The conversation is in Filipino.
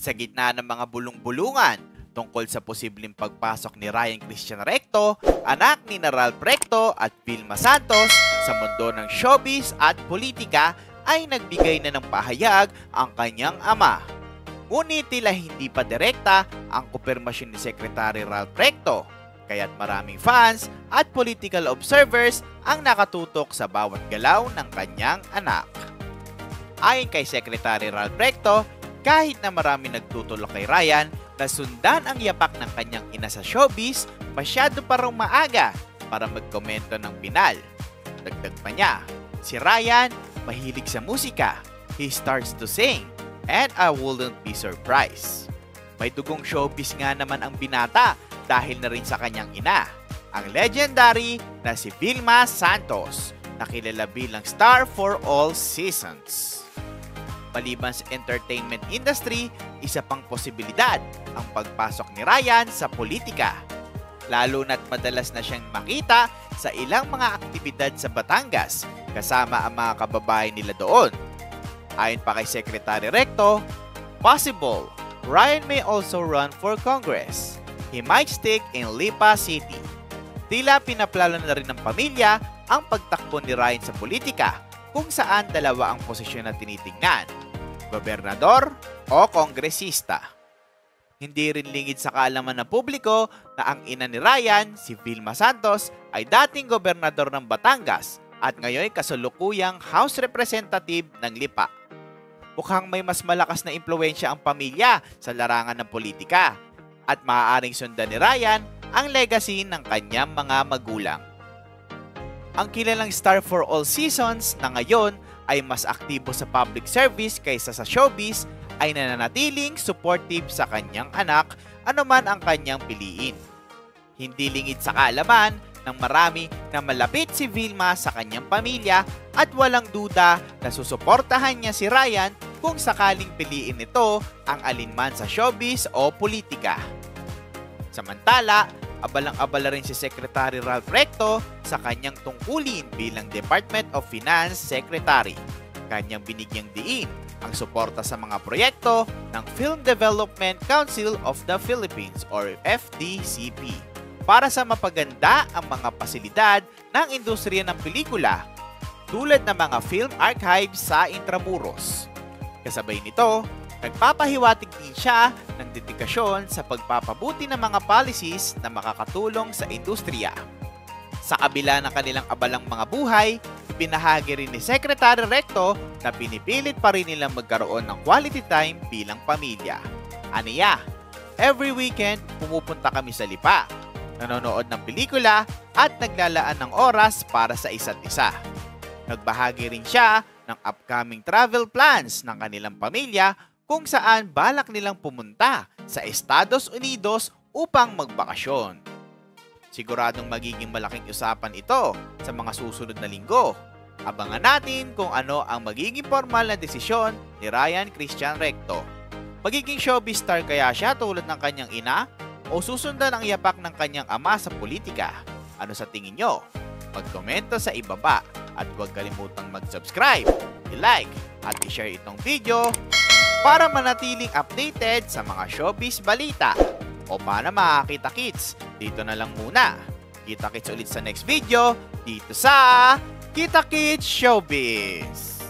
Sa gitna ng mga bulong-bulungan tungkol sa posibleng pagpasok ni Ryan Christian Recto, anak ni Ralph Recto at Vilma Santos sa mundo ng showbiz at politika, ay nagbigay na ng pahayag ang kanyang ama. Ngunit tila hindi pa direkta ang kumpirmasyon ni Secretary Ralph Recto, kaya't maraming fans at political observers ang nakatutok sa bawat galaw ng kanyang anak. Ayon kay Secretary Ralph Recto, kahit na marami nagtutulak kay Ryan na sundan ang yapak ng kanyang ina sa showbiz, masyado pa raw maaga para magkomento ng pinal. Dagdag pa niya, si Ryan mahilig sa musika, he starts to sing, and I wouldn't be surprised. May dugong showbiz nga naman ang binata dahil na rin sa kanyang ina, ang legendary na si Vilma Santos, na kilala bilang star for all seasons. Maliban sa entertainment industry, isa pang posibilidad ang pagpasok ni Ryan sa politika. Lalo na't madalas na siyang makita sa ilang mga aktibidad sa Batangas kasama ang mga kababayan nila doon. Ayon pa kay Secretary Recto, possible, Ryan may also run for Congress. He might stick in Lipa City. Tila pinaplano na rin ng pamilya ang pagtakbo ni Ryan sa politika, kung saan dalawa ang posisyon na tinitingnan, gobernador o kongresista. Hindi rin lingid sa kaalaman ng publiko na ang ina ni Ryan, si Vilma Santos, ay dating gobernador ng Batangas at ngayon kasalukuyang House Representative ng Lipa. Mukhang may mas malakas na impluwensya ang pamilya sa larangan ng politika at maaaring sundan ni Ryan ang legacy ng kanyang mga magulang. Ang kilalang star for all seasons na ngayon ay mas aktibo sa public service kaysa sa showbiz ay nananatiling supportive sa kanyang anak anuman ang kanyang piliin. Hindi lingid sa kaalaman ng marami na malapit si Vilma sa kanyang pamilya at walang duda na susuportahan niya si Ryan kung sakaling piliin nito ang alinman sa showbiz o politika. Samantala, abalang-abala rin si Secretary Ralph Recto sa kanyang tungkulin bilang Department of Finance Secretary. Kanyang binigyang diin ang suporta sa mga proyekto ng Film Development Council of the Philippines or FDCP para sa mapaganda ang mga pasilidad ng industriya ng pelikula tulad ng mga film archives sa Intramuros. Kasabay nito, nagpapahiwatig din siya ng dedikasyon sa pagpapabuti ng mga policies na makakatulong sa industriya. Sa kabila ng kanilang abalang mga buhay, ipinahagi rin ni Secretary Recto na pinipilit pa rin nilang magkaroon ng quality time bilang pamilya. Aniya, every weekend pumupunta kami sa Lipa, nanonood ng pelikula at naglalaan ng oras para sa isa't isa. Nagbahagi rin siya ng upcoming travel plans ng kanilang pamilya kung saan balak nilang pumunta sa Estados Unidos upang magbakasyon. Siguradong magiging malaking usapan ito sa mga susunod na linggo. Abangan natin kung ano ang magiging formal na desisyon ni Ryan Christian Recto. Magiging showbiz star kaya siya tulad ng kanyang ina o susundan ang yapak ng kanyang ama sa politika? Ano sa tingin nyo? Magkomento sa ibaba at huwag kalimutang mag-subscribe, i-like at i-share itong video para manatiling updated sa mga showbiz balita. O paano makakita-kits? Dito na lang muna. Kita-kits ulit sa next video dito sa Kita Kits Showbiz.